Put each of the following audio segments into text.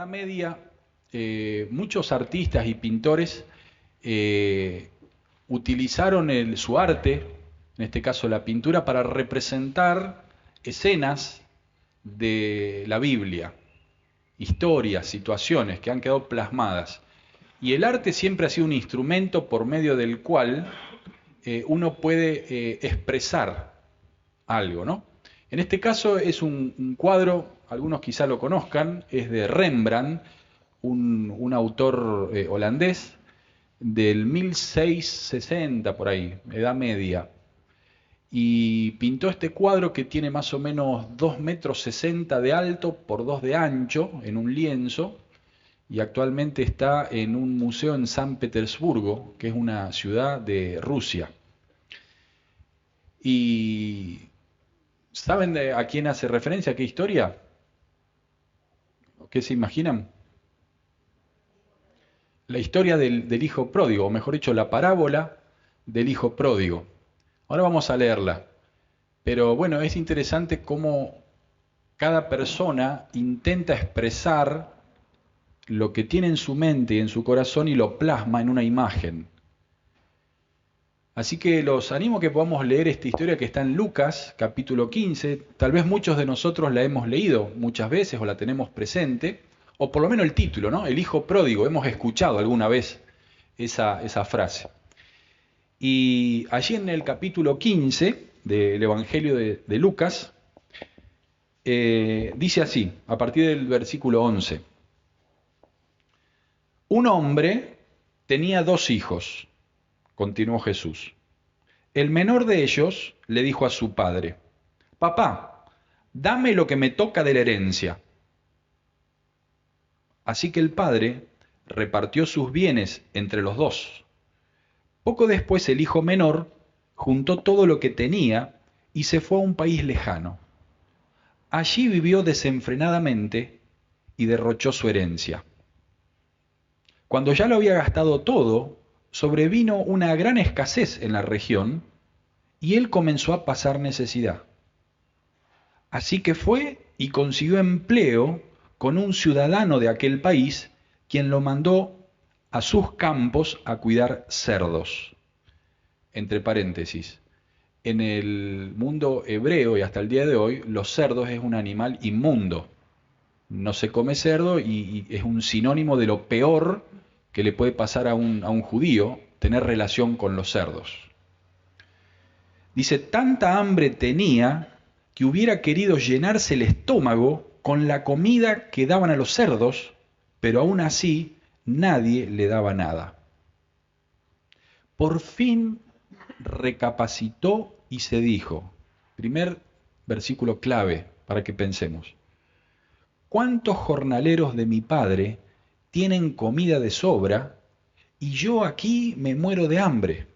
Edad Media, muchos artistas y pintores utilizaron su arte, en este caso la pintura, para representar escenas de la Biblia, historias, situaciones que han quedado plasmadas. Y el arte siempre ha sido un instrumento por medio del cual uno puede expresar algo, ¿no? En este caso es un cuadro, algunos quizá lo conozcan, es de Rembrandt, un autor holandés del 1660 por ahí, Edad Media. Y pintó este cuadro que tiene más o menos 2,60 m de alto por 2 de ancho en un lienzo, y actualmente está en un museo en San Petersburgo, que es una ciudad de Rusia. Y ¿saben a quién hace referencia? ¿A qué historia? ¿Qué se imaginan? La historia del hijo pródigo, o mejor dicho, la parábola del hijo pródigo. Ahora vamos a leerla. Pero bueno, es interesante cómo cada persona intenta expresar lo que tiene en su mente y en su corazón y lo plasma en una imagen. Así que los animo a que podamos leer esta historia que está en Lucas, capítulo 15. Tal vez muchos de nosotros la hemos leído muchas veces o la tenemos presente, o por lo menos el título, ¿no? El hijo pródigo, hemos escuchado alguna vez esa frase. Y allí en el capítulo 15 del Evangelio de Lucas, dice así, a partir del versículo 11. Un hombre tenía 2 hijos, continuó Jesús. El menor de ellos le dijo a su padre: Papá, dame lo que me toca de la herencia. Así que el padre repartió sus bienes entre los 2. Poco después el hijo menor juntó todo lo que tenía y se fue a un país lejano. Allí vivió desenfrenadamente y derrochó su herencia. Cuando ya lo había gastado todo, sobrevino una gran escasez en la región y él comenzó a pasar necesidad. Así que fue y consiguió empleo con un ciudadano de aquel país, quien lo mandó a sus campos a cuidar cerdos. Entre paréntesis, en el mundo hebreo y hasta el día de hoy, los cerdos es un animal inmundo. No se come cerdo y es un sinónimo de lo peor que le puede pasar a un judío, tener relación con los cerdos. Dice, tanta hambre tenía que hubiera querido llenarse el estómago con la comida que daban a los cerdos, pero aún así nadie le daba nada. Por fin recapacitó y se dijo, primer versículo clave para que pensemos, ¿cuántos jornaleros de mi padre tienen comida de sobra y yo aquí me muero de hambre?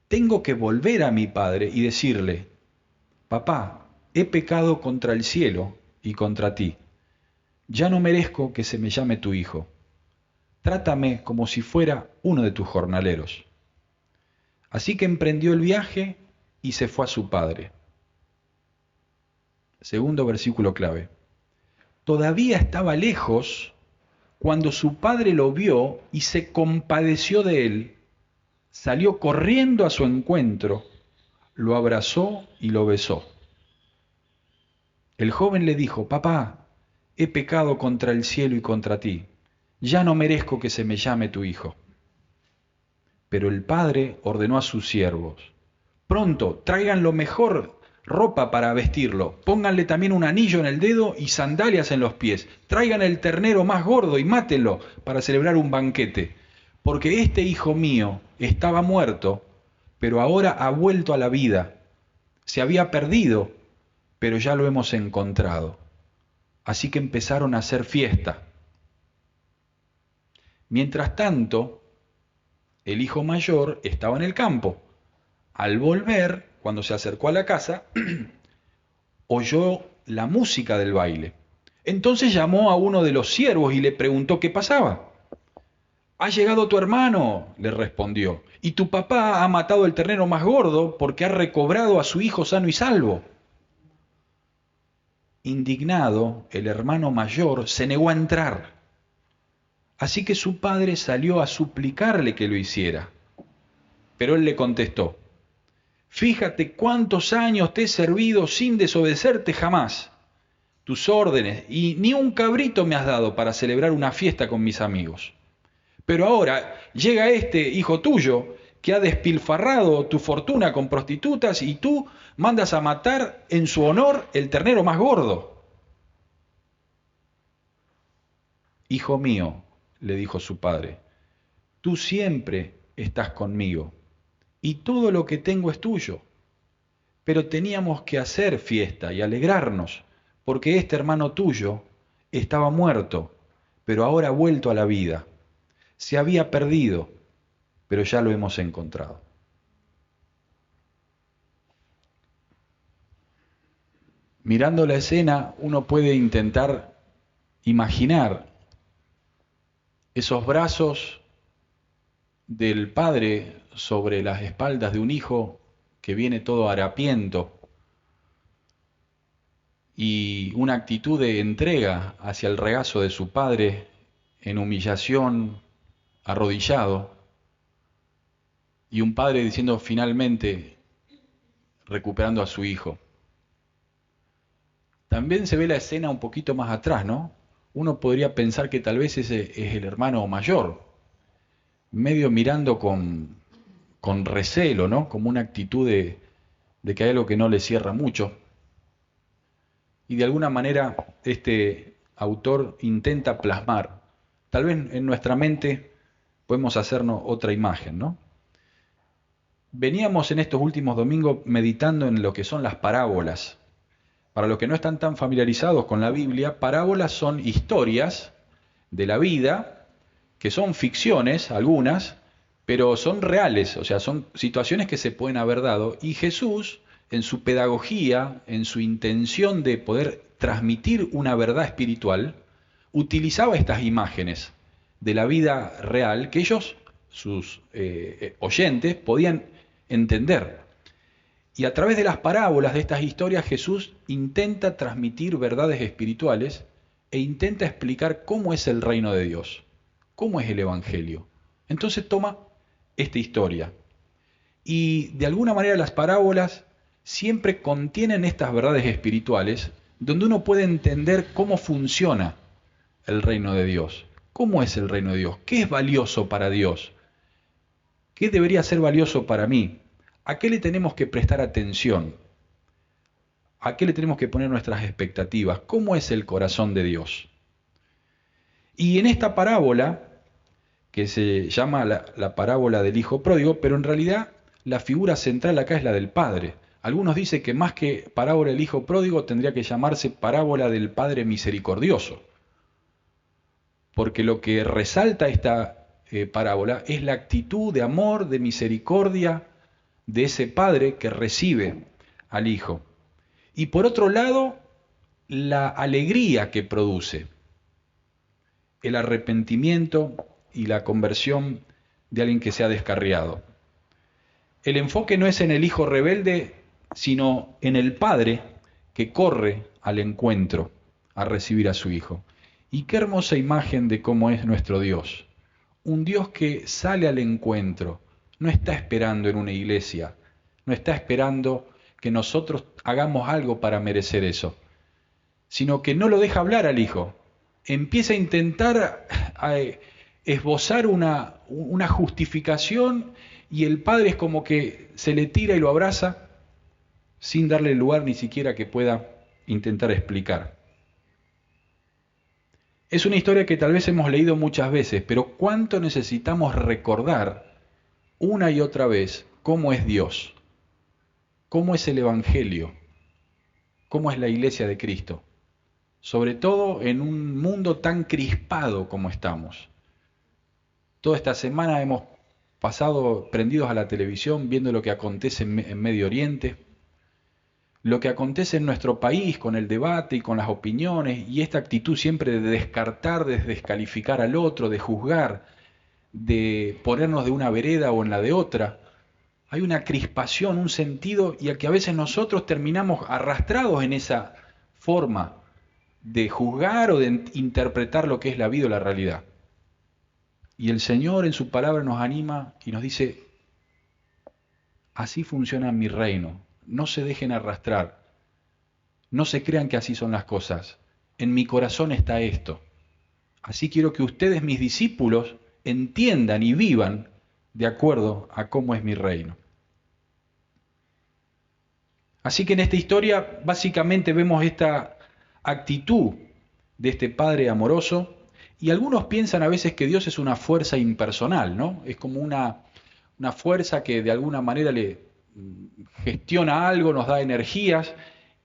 Tengo que volver a mi padre y decirle, papá, he pecado contra el cielo y contra ti. Ya no merezco que se me llame tu hijo. Trátame como si fuera uno de tus jornaleros. Así que emprendió el viaje y se fue a su padre. Segundo versículo clave. Todavía estaba lejos cuando su padre lo vio y se compadeció de él. Salió corriendo a su encuentro, lo abrazó y lo besó. El joven le dijo, papá, he pecado contra el cielo y contra ti. Ya no merezco que se me llame tu hijo. Pero el padre ordenó a sus siervos, pronto, traigan lo mejor ropa para vestirlo, pónganle también un anillo en el dedo y sandalias en los pies, traigan el ternero más gordo y mátenlo para celebrar un banquete, porque este hijo mío estaba muerto, pero ahora ha vuelto a la vida, se había perdido, pero ya lo hemos encontrado. Así que empezaron a hacer fiesta. Mientras tanto, el hijo mayor estaba en el campo. Al volver, cuando se acercó a la casa, oyó la música del baile. Entonces llamó a uno de los siervos y le preguntó qué pasaba. Ha llegado tu hermano, le respondió, y tu papá ha matado el ternero más gordo porque ha recobrado a su hijo sano y salvo. Indignado, el hermano mayor se negó a entrar. Así que su padre salió a suplicarle que lo hiciera. Pero él le contestó: fíjate cuántos años te he servido sin desobedecerte jamás tus órdenes, y ni un cabrito me has dado para celebrar una fiesta con mis amigos. Pero ahora llega este hijo tuyo que ha despilfarrado tu fortuna con prostitutas y tú mandas a matar en su honor el ternero más gordo. Hijo mío, le dijo su padre, tú siempre estás conmigo y todo lo que tengo es tuyo. Pero teníamos que hacer fiesta y alegrarnos, porque este hermano tuyo estaba muerto, pero ahora ha vuelto a la vida. Se había perdido, pero ya lo hemos encontrado. Mirando la escena, uno puede intentar imaginar esos brazos del padre sobre las espaldas de un hijo que viene todo harapiento y una actitud de entrega hacia el regazo de su padre en humillación, arrodillado, y un padre diciendo finalmente, recuperando a su hijo. También se ve la escena un poquito más atrás, ¿no? Uno podría pensar que tal vez ese es el hermano mayor, medio mirando con recelo, ¿no? Como una actitud de que hay algo que no le cierra mucho. Y de alguna manera este autor intenta plasmar, tal vez en nuestra mente podemos hacernos otra imagen, ¿no? Veníamos en estos últimos domingos meditando en lo que son las parábolas. Para los que no están tan familiarizados con la Biblia, parábolas son historias de la vida, que son ficciones, algunas, pero son reales, o sea, son situaciones que se pueden haber dado. Y Jesús, en su pedagogía, en su intención de poder transmitir una verdad espiritual, utilizaba estas imágenes de la vida real que ellos, sus oyentes, podían entender. Y a través de las parábolas de estas historias Jesús intenta transmitir verdades espirituales e intenta explicar cómo es el reino de Dios, cómo es el Evangelio. Entonces toma esta historia. Y de alguna manera las parábolas siempre contienen estas verdades espirituales donde uno puede entender cómo funciona el reino de Dios. ¿Cómo es el reino de Dios? ¿Qué es valioso para Dios? ¿Qué debería ser valioso para mí? ¿A qué le tenemos que prestar atención? ¿A qué le tenemos que poner nuestras expectativas? ¿Cómo es el corazón de Dios? Y en esta parábola, que se llama la parábola del hijo pródigo, pero en realidad la figura central acá es la del padre. Algunos dicen que más que parábola del hijo pródigo tendría que llamarse parábola del padre misericordioso. Porque lo que resalta esta parábola es la actitud de amor, de misericordia, de ese padre que recibe al hijo. Y por otro lado, la alegría que produce, el arrepentimiento y la conversión de alguien que se ha descarriado. El enfoque no es en el hijo rebelde, sino en el padre que corre al encuentro a recibir a su hijo. Y qué hermosa imagen de cómo es nuestro Dios. Un Dios que sale al encuentro, no está esperando en una iglesia, no está esperando que nosotros hagamos algo para merecer eso, sino que no lo deja hablar al hijo. Empieza a intentar esbozar una justificación y el padre es como que se le tira y lo abraza sin darle lugar ni siquiera que pueda intentar explicar. Es una historia que tal vez hemos leído muchas veces, pero ¿cuánto necesitamos recordar una y otra vez cómo es Dios? ¿Cómo es el Evangelio? ¿Cómo es la Iglesia de Cristo? Sobre todo en un mundo tan crispado como estamos. Toda esta semana hemos pasado prendidos a la televisión viendo lo que acontece en Medio Oriente, lo que acontece en nuestro país con el debate y con las opiniones y esta actitud siempre de descartar, de descalificar al otro, de juzgar, de ponernos de una vereda o en la de otra. Hay una crispación, un sentido y a que a veces nosotros terminamos arrastrados en esa forma de juzgar o de interpretar lo que es la vida o la realidad. Y el Señor en su palabra nos anima y nos dice, así funciona mi reino, no se dejen arrastrar, no se crean que así son las cosas, en mi corazón está esto. Así quiero que ustedes, mis discípulos, entiendan y vivan de acuerdo a cómo es mi reino. Así que en esta historia básicamente vemos esta actitud de este Padre amoroso, y algunos piensan a veces que Dios es una fuerza impersonal, ¿no? Es como una fuerza que de alguna manera le gestiona algo, nos da energías,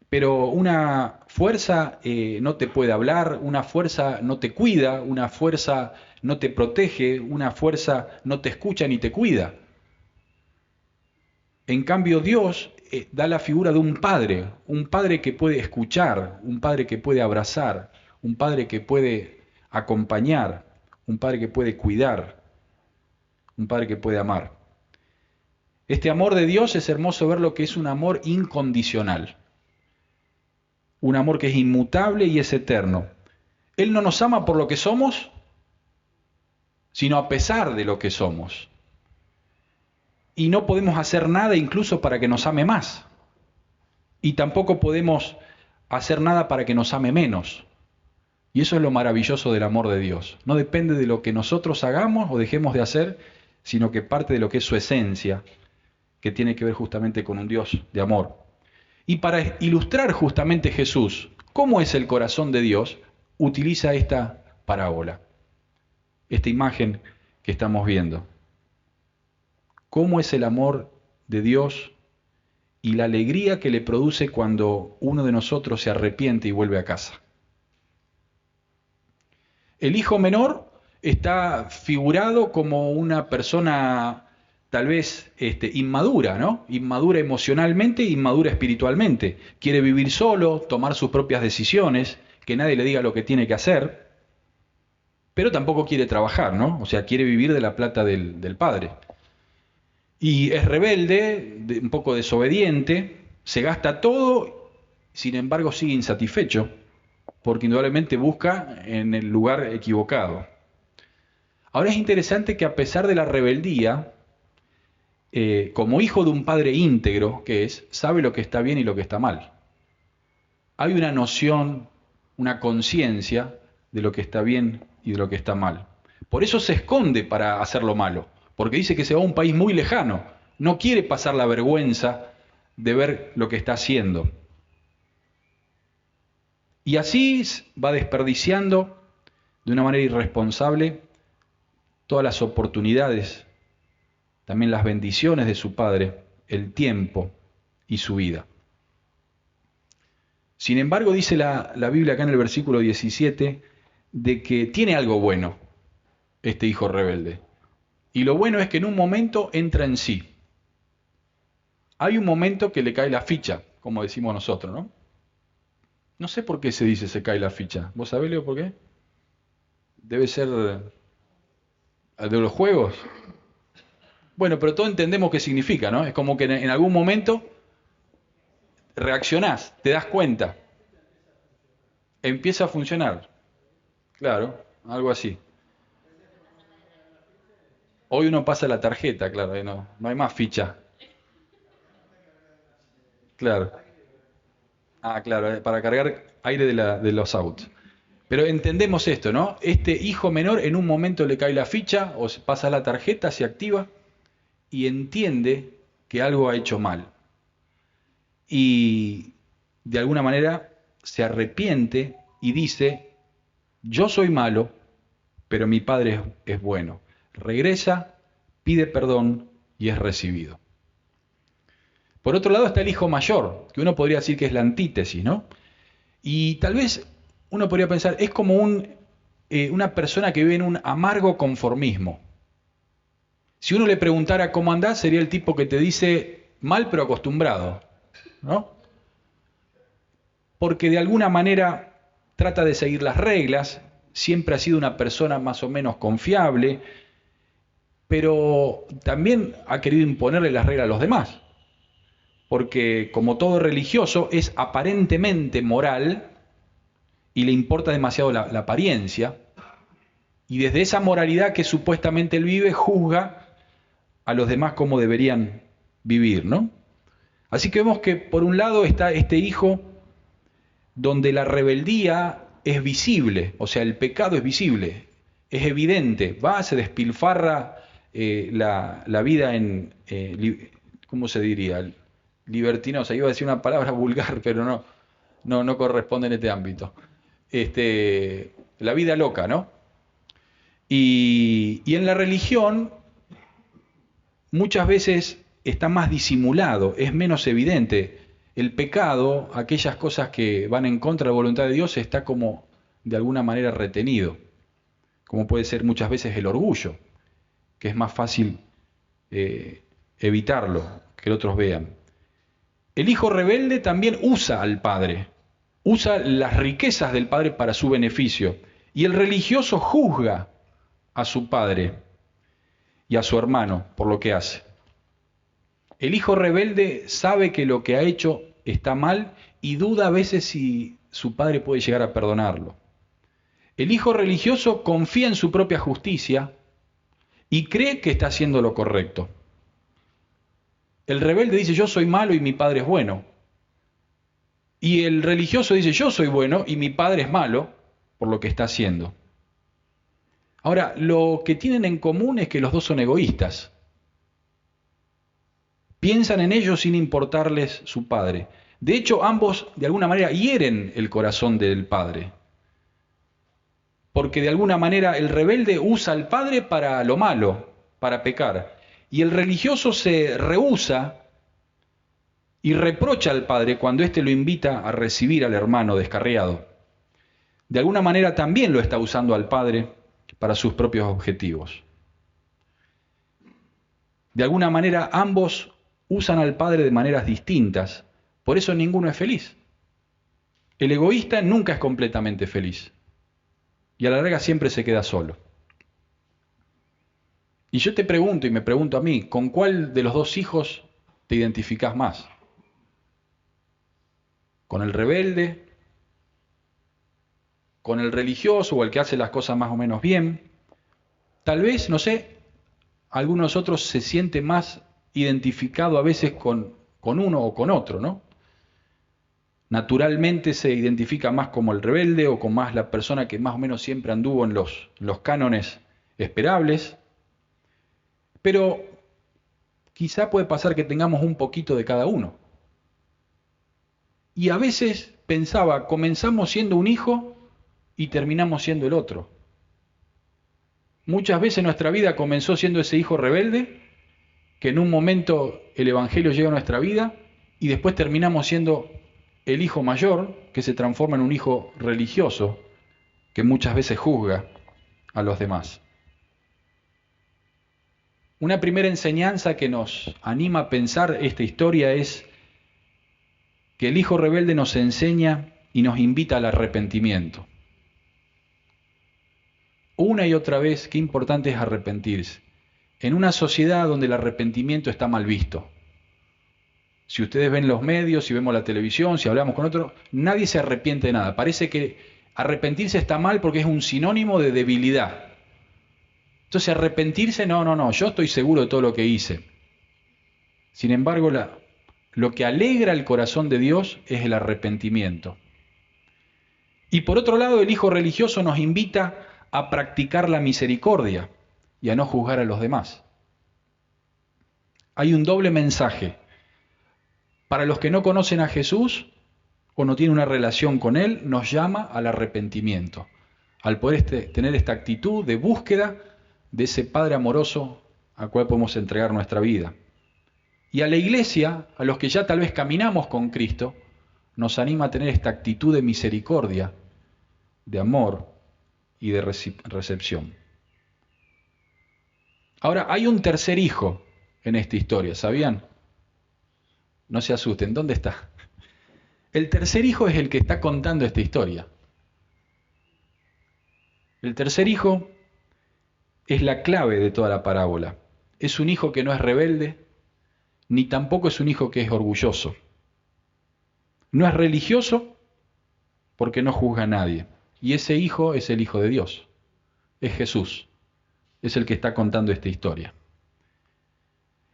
pero una fuerza no te puede hablar, una fuerza no te cuida, una fuerza no te protege, una fuerza no te escucha ni te cuida. En cambio, Dios da la figura de un padre que puede escuchar, un padre que puede abrazar, un padre que puede acompañar, un padre que puede cuidar, un padre que puede amar. Este amor de Dios es hermoso ver lo que es un amor incondicional, un amor que es inmutable y es eterno. Él no nos ama por lo que somos, sino a pesar de lo que somos. Y no podemos hacer nada incluso para que nos ame más. Y tampoco podemos hacer nada para que nos ame menos. Y eso es lo maravilloso del amor de Dios. No depende de lo que nosotros hagamos o dejemos de hacer, sino que parte de lo que es su esencia, que tiene que ver justamente con un Dios de amor. Y para ilustrar justamente Jesús, cómo es el corazón de Dios, utiliza esta parábola, esta imagen que estamos viendo. Cómo es el amor de Dios y la alegría que le produce cuando uno de nosotros se arrepiente y vuelve a casa. El hijo menor está figurado como una persona tal vez inmadura, ¿no? Inmadura emocionalmente, inmadura espiritualmente. Quiere vivir solo, tomar sus propias decisiones, que nadie le diga lo que tiene que hacer, pero tampoco quiere trabajar, ¿no? O sea, quiere vivir de la plata del padre. Y es rebelde, un poco desobediente, se gasta todo, sin embargo sigue insatisfecho, porque indudablemente busca en el lugar equivocado. Ahora es interesante que a pesar de la rebeldía, como hijo de un padre íntegro que es, sabe lo que está bien y lo que está mal. Hay una noción, una conciencia de lo que está bien y de lo que está mal. Por eso se esconde para hacer lo malo, porque dice que se va a un país muy lejano, no quiere pasar la vergüenza de ver lo que está haciendo. Y así va desperdiciando de una manera irresponsable todas las oportunidades, también las bendiciones de su padre, el tiempo y su vida. Sin embargo, dice la Biblia acá en el versículo 17, de que tiene algo bueno este hijo rebelde. Y lo bueno es que en un momento entra en sí. Hay un momento que le cae la ficha, como decimos nosotros, ¿no? No sé por qué se dice se cae la ficha. ¿Vos sabés, Leo, por qué? Debe ser de los juegos. Bueno, pero todos entendemos qué significa, ¿no? Es como que en algún momento reaccionás, te das cuenta, empieza a funcionar. Claro, algo así. Hoy uno pasa la tarjeta, claro, no hay más ficha. Claro. Ah, claro, para cargar aire de los autos. Pero entendemos esto, ¿no? Este hijo menor en un momento le cae la ficha o pasa la tarjeta, se activa y entiende que algo ha hecho mal. Y de alguna manera se arrepiente y dice, yo soy malo, pero mi padre es bueno. Regresa, pide perdón y es recibido. Por otro lado está el hijo mayor, que uno podría decir que es la antítesis, ¿no? Y tal vez uno podría pensar, es como una persona que vive en un amargo conformismo. Si uno le preguntara cómo andás, sería el tipo que te dice mal pero acostumbrado, ¿no? Porque de alguna manera trata de seguir las reglas, siempre ha sido una persona más o menos confiable, pero también ha querido imponerle las reglas a los demás. porque como todo religioso es aparentemente moral y le importa demasiado la apariencia, y desde esa moralidad que supuestamente él vive, juzga a los demás cómo deberían vivir, ¿no? Así que vemos que por un lado está este hijo donde la rebeldía es visible, o sea, el pecado es visible, es evidente, va, se despilfarra la vida en, ¿cómo se diría? Libertinosa, iba a decir una palabra vulgar, pero no corresponde en este ámbito. La vida loca, ¿no? Y en la religión muchas veces está más disimulado, es menos evidente. El pecado, aquellas cosas que van en contra de la voluntad de Dios, está como de alguna manera retenido, como puede ser muchas veces el orgullo, que es más fácil evitarlo, que otros vean. El hijo rebelde también usa al padre, usa las riquezas del padre para su beneficio, y el religioso juzga a su padre y a su hermano por lo que hace. El hijo rebelde sabe que lo que ha hecho está mal y duda a veces si su padre puede llegar a perdonarlo. El hijo religioso confía en su propia justicia y cree que está haciendo lo correcto. El rebelde dice, yo soy malo y mi padre es bueno. Y el religioso dice, yo soy bueno y mi padre es malo por lo que está haciendo. Ahora, lo que tienen en común es que los dos son egoístas. Piensan en ellos sin importarles su padre. De hecho, ambos de alguna manera hieren el corazón del padre. Porque de alguna manera el rebelde usa al padre para lo malo, para pecar. Y el religioso se rehúsa y reprocha al padre cuando éste lo invita a recibir al hermano descarriado. De alguna manera también lo está usando al padre para sus propios objetivos. De alguna manera ambos usan al padre de maneras distintas, por eso ninguno es feliz. El egoísta nunca es completamente feliz y a la larga siempre se queda solo. Y yo te pregunto y me pregunto a mí, ¿con cuál de los dos hijos te identificás más? ¿Con el rebelde? ¿Con el religioso o el que hace las cosas más o menos bien? Tal vez, no sé, algunos otros se siente más identificado a veces con uno o con otro, ¿no? Naturalmente se identifica más como el rebelde o con más la persona que más o menos siempre anduvo en los cánones esperables. Pero quizá puede pasar que tengamos un poquito de cada uno. Y a veces pensaba, comenzamos siendo un hijo y terminamos siendo el otro. Muchas veces nuestra vida comenzó siendo ese hijo rebelde, que en un momento el Evangelio llega a nuestra vida y después terminamos siendo el hijo mayor, que se transforma en un hijo religioso, que muchas veces juzga a los demás. Una primera enseñanza que nos anima a pensar esta historia es que el hijo rebelde nos enseña y nos invita al arrepentimiento. Una y otra vez, qué importante es arrepentirse. En una sociedad donde el arrepentimiento está mal visto. Si ustedes ven los medios, si vemos la televisión, si hablamos con otros, nadie se arrepiente de nada. Parece que arrepentirse está mal porque es un sinónimo de debilidad. Entonces arrepentirse, no, yo estoy seguro de todo lo que hice. Sin embargo, lo que alegra el corazón de Dios es el arrepentimiento. Y por otro lado, el hijo religioso nos invita a practicar la misericordia y a no juzgar a los demás. Hay un doble mensaje. Para los que no conocen a Jesús o no tienen una relación con Él, nos llama al arrepentimiento, al poder tener esta actitud de búsqueda de ese Padre amoroso al cual podemos entregar nuestra vida. Y a la iglesia, a los que ya tal vez caminamos con Cristo, nos anima a tener esta actitud de misericordia, de amor y de recepción. Ahora, hay un tercer hijo en esta historia, ¿sabían? No se asusten, ¿dónde está? El tercer hijo es el que está contando esta historia. El tercer hijo es la clave de toda la parábola. Es un hijo que no es rebelde, ni tampoco es un hijo que es orgulloso. No es religioso porque no juzga a nadie. Y ese hijo es el Hijo de Dios. Es Jesús. Es el que está contando esta historia.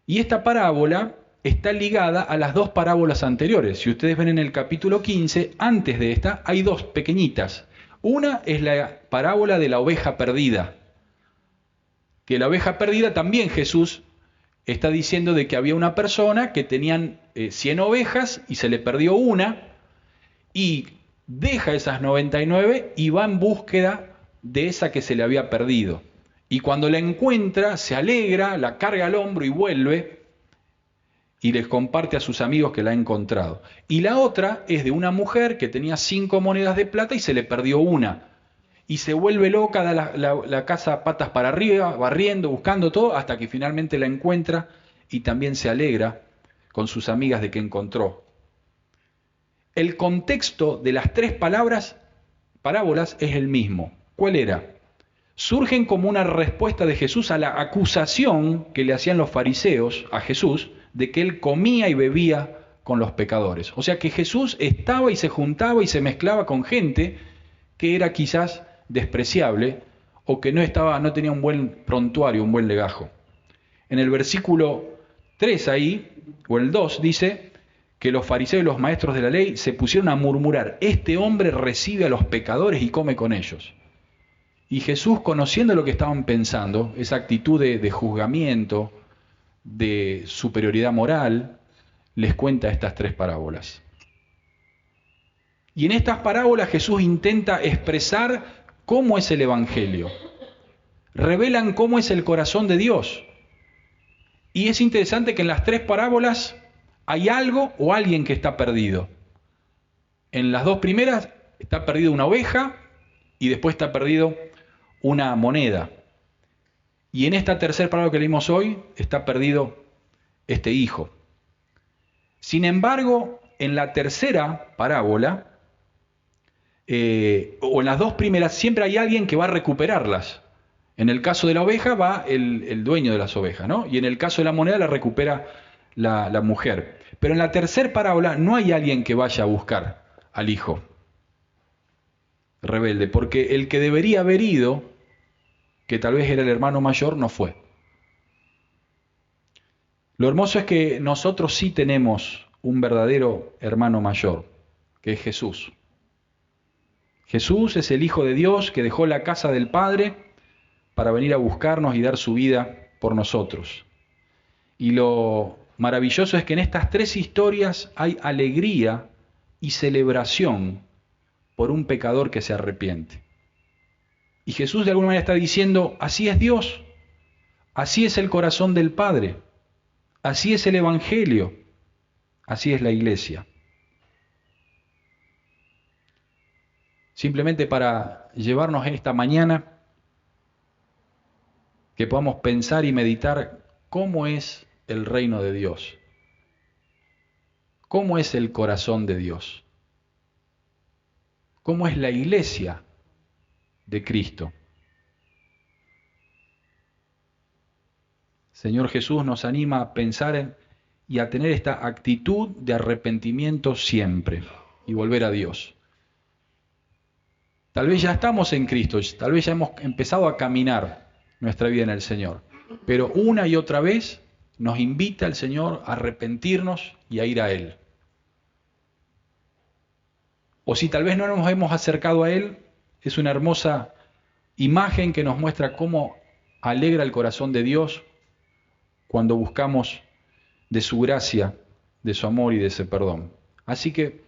Y esta parábola está ligada a las dos parábolas anteriores. Si ustedes ven en el capítulo 15, antes de esta hay dos pequeñitas. Una es la parábola de la oveja perdida. Que la oveja perdida también Jesús está diciendo de que había una persona que tenían 100 ovejas y se le perdió una y deja esas 99 y va en búsqueda de esa que se le había perdido. Y cuando la encuentra, se alegra, la carga al hombro y vuelve y les comparte a sus amigos que la ha encontrado. Y la otra es de una mujer que tenía 5 monedas de plata y se le perdió una. Y se vuelve loca, da la casa patas para arriba, barriendo, buscando todo, hasta que finalmente la encuentra y también se alegra con sus amigas de que encontró. El contexto de las tres parábolas es el mismo. ¿Cuál era? Surgen como una respuesta de Jesús a la acusación que le hacían los fariseos a Jesús de que él comía y bebía con los pecadores. O sea que Jesús estaba y se juntaba y se mezclaba con gente que era quizás despreciable o que no tenía un buen prontuario, un buen legajo. En el versículo 3 ahí, o el 2, dice que los fariseos y los maestros de la ley se pusieron a murmurar: este hombre recibe a los pecadores y come con ellos. Y Jesús, conociendo lo que estaban pensando, esa actitud de juzgamiento, de superioridad moral, les cuenta estas tres parábolas. Y en estas parábolas Jesús intenta expresar cómo es el Evangelio. Revelan cómo es el corazón de Dios. Y es interesante que en las tres parábolas hay algo o alguien que está perdido. En las dos primeras está perdido una oveja y después está perdido una moneda. Y en esta tercera parábola que leímos hoy está perdido este hijo. Sin embargo, en la tercera parábola, o en las dos primeras, siempre hay alguien que va a recuperarlas. En el caso de la oveja va el dueño de las ovejas, ¿no? Y en el caso de la moneda la recupera la mujer. Pero en la tercera parábola no hay alguien que vaya a buscar al hijo rebelde, porque el que debería haber ido, que tal vez era el hermano mayor, no fue. Lo hermoso es que nosotros sí tenemos un verdadero hermano mayor, que es Jesús. Jesús es el Hijo de Dios que dejó la casa del Padre para venir a buscarnos y dar su vida por nosotros. Y lo maravilloso es que en estas tres historias hay alegría y celebración por un pecador que se arrepiente. Y Jesús de alguna manera está diciendo: así es Dios, así es el corazón del Padre, así es el Evangelio, así es la Iglesia. Simplemente para llevarnos esta mañana, que podamos pensar y meditar cómo es el reino de Dios, cómo es el corazón de Dios, cómo es la Iglesia de Cristo. Señor Jesús nos anima a pensar y a tener esta actitud de arrepentimiento siempre y volver a Dios. Tal vez ya estamos en Cristo, tal vez ya hemos empezado a caminar nuestra vida en el Señor, pero una y otra vez nos invita el Señor a arrepentirnos y a ir a Él. O si tal vez no nos hemos acercado a Él, es una hermosa imagen que nos muestra cómo alegra el corazón de Dios cuando buscamos de su gracia, de su amor y de ese perdón. Así que,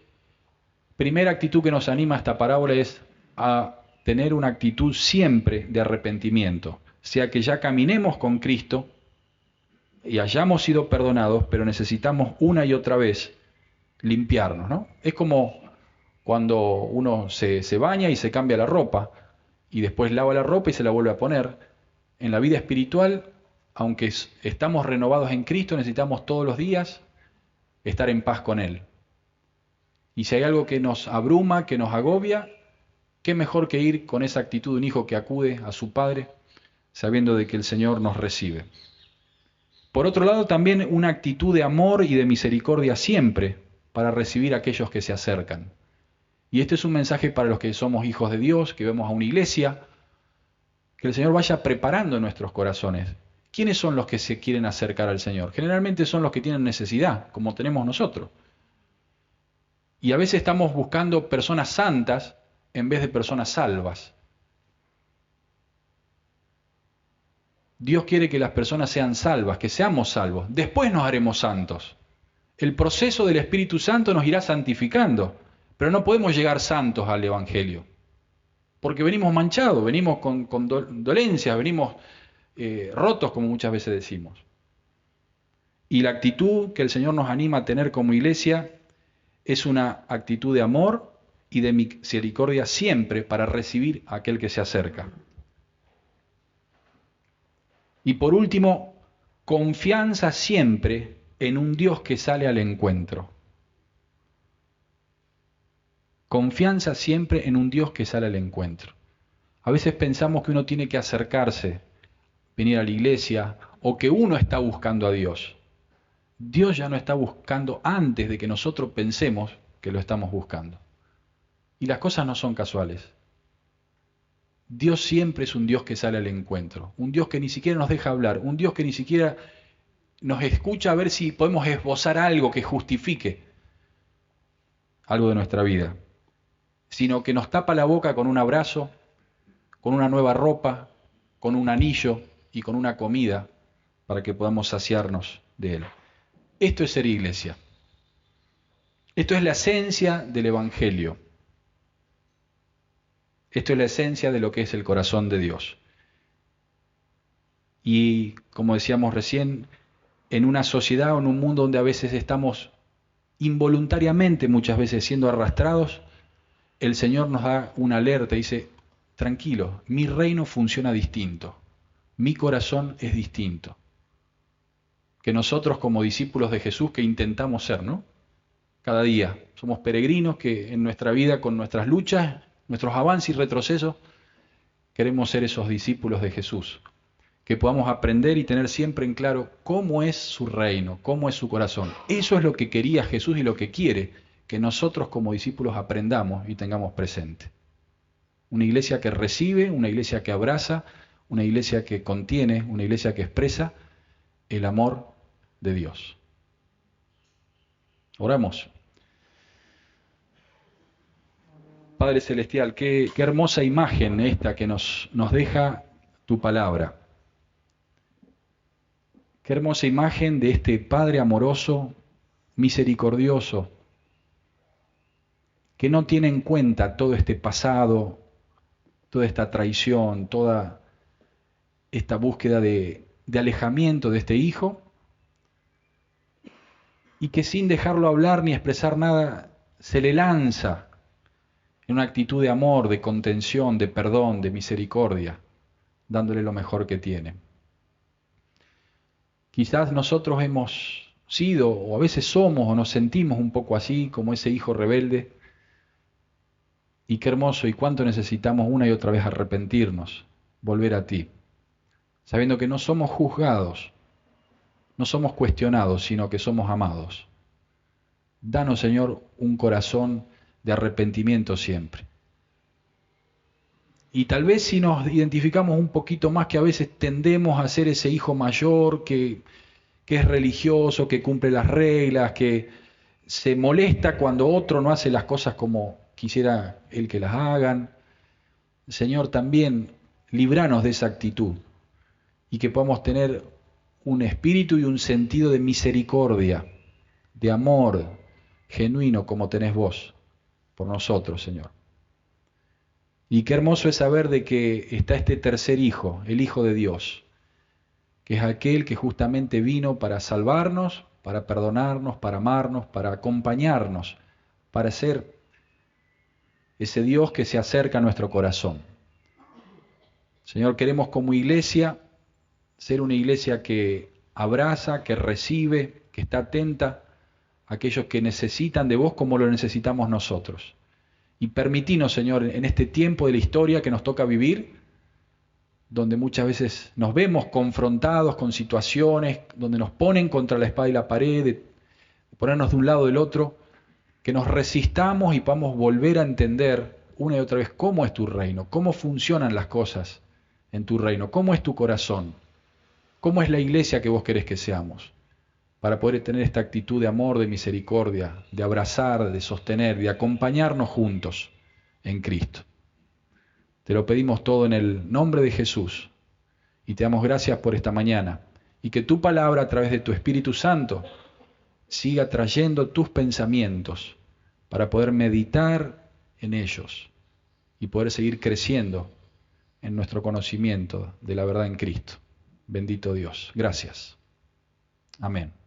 primera actitud que nos anima a esta parábola es a tener una actitud siempre de arrepentimiento, sea que ya caminemos con Cristo y hayamos sido perdonados, pero necesitamos una y otra vez limpiarnos, ¿no? Es como cuando uno se baña y se cambia la ropa y después lava la ropa y se la vuelve a poner. En la vida espiritual, aunque estamos renovados en Cristo, necesitamos todos los días estar en paz con Él. Y si hay algo que nos abruma, que nos agobia, qué mejor que ir con esa actitud de un hijo que acude a su Padre, sabiendo de que el Señor nos recibe. Por otro lado, también una actitud de amor y de misericordia siempre para recibir a aquellos que se acercan. Y este es un mensaje para los que somos hijos de Dios, que vemos a una iglesia, que el Señor vaya preparando en nuestros corazones. ¿Quiénes son los que se quieren acercar al Señor? Generalmente son los que tienen necesidad, como tenemos nosotros. Y a veces estamos buscando personas santas en vez de personas salvas. Dios quiere que las personas sean salvas, que seamos salvos. Después nos haremos santos. El proceso del Espíritu Santo nos irá santificando, pero no podemos llegar santos al Evangelio. Porque venimos manchados, venimos con dolencias, venimos rotos, como muchas veces decimos. Y la actitud que el Señor nos anima a tener como iglesia es una actitud de amor y de misericordia siempre para recibir a aquel que se acerca. Y por último, confianza siempre en un Dios que sale al encuentro. Confianza siempre en un Dios que sale al encuentro. A veces pensamos que uno tiene que acercarse, venir a la iglesia, o que uno está buscando a Dios. Dios ya no está buscando antes de que nosotros pensemos que lo estamos buscando. Y las cosas no son casuales. Dios siempre es un Dios que sale al encuentro, un Dios que ni siquiera nos deja hablar, un Dios que ni siquiera nos escucha a ver si podemos esbozar algo que justifique algo de nuestra vida, sino que nos tapa la boca con un abrazo, con una nueva ropa, con un anillo y con una comida para que podamos saciarnos de Él. Esto es ser iglesia. Esto es la esencia del Evangelio. Esto es la esencia de lo que es el corazón de Dios. Y como decíamos recién, en una sociedad o en un mundo donde a veces estamos involuntariamente muchas veces siendo arrastrados, el Señor nos da una alerta y dice, tranquilo, mi reino funciona distinto, mi corazón es distinto. Que nosotros como discípulos de Jesús que intentamos ser, ¿no? Cada día somos peregrinos que en nuestra vida con nuestras luchas, nuestros avances y retrocesos, queremos ser esos discípulos de Jesús. Que podamos aprender y tener siempre en claro cómo es su reino, cómo es su corazón. Eso es lo que quería Jesús y lo que quiere que nosotros como discípulos aprendamos y tengamos presente. Una iglesia que recibe, una iglesia que abraza, una iglesia que contiene, una iglesia que expresa el amor de Dios. Oramos. Padre Celestial, qué hermosa imagen esta que nos deja tu palabra. Qué hermosa imagen de este Padre amoroso, misericordioso, que no tiene en cuenta todo este pasado, toda esta traición, toda esta búsqueda de alejamiento de este hijo, y que sin dejarlo hablar ni expresar nada, se le lanza en una actitud de amor, de contención, de perdón, de misericordia, dándole lo mejor que tiene. Quizás nosotros hemos sido, o a veces somos, o nos sentimos un poco así, como ese hijo rebelde. Y qué hermoso y cuánto necesitamos una y otra vez arrepentirnos, volver a ti, sabiendo que no somos juzgados, no somos cuestionados, sino que somos amados. Danos, Señor, un corazón de arrepentimiento siempre. Y tal vez si nos identificamos un poquito más, que a veces tendemos a ser ese hijo mayor que es religioso, que cumple las reglas, que se molesta cuando otro no hace las cosas como quisiera él que las hagan. Señor, también líbranos de esa actitud y que podamos tener un espíritu y un sentido de misericordia, de amor genuino como tenés vos por nosotros, Señor. Y qué hermoso es saber de que está este tercer hijo, el Hijo de Dios, que es aquel que justamente vino para salvarnos, para perdonarnos, para amarnos, para acompañarnos, para ser ese Dios que se acerca a nuestro corazón. Señor, queremos como iglesia ser una iglesia que abraza, que recibe, que está atenta a aquellos que necesitan de vos como lo necesitamos nosotros. Y permitinos, Señor, en este tiempo de la historia que nos toca vivir, donde muchas veces nos vemos confrontados con situaciones donde nos ponen contra la espada y la pared, de ponernos de un lado o del otro, que nos resistamos y podamos volver a entender una y otra vez cómo es tu reino, cómo funcionan las cosas en tu reino, cómo es tu corazón, cómo es la iglesia que vos querés que seamos, para poder tener esta actitud de amor, de misericordia, de abrazar, de sostener, de acompañarnos juntos en Cristo. Te lo pedimos todo en el nombre de Jesús y te damos gracias por esta mañana y que tu palabra a través de tu Espíritu Santo siga trayendo tus pensamientos para poder meditar en ellos y poder seguir creciendo en nuestro conocimiento de la verdad en Cristo. Bendito Dios. Gracias. Amén.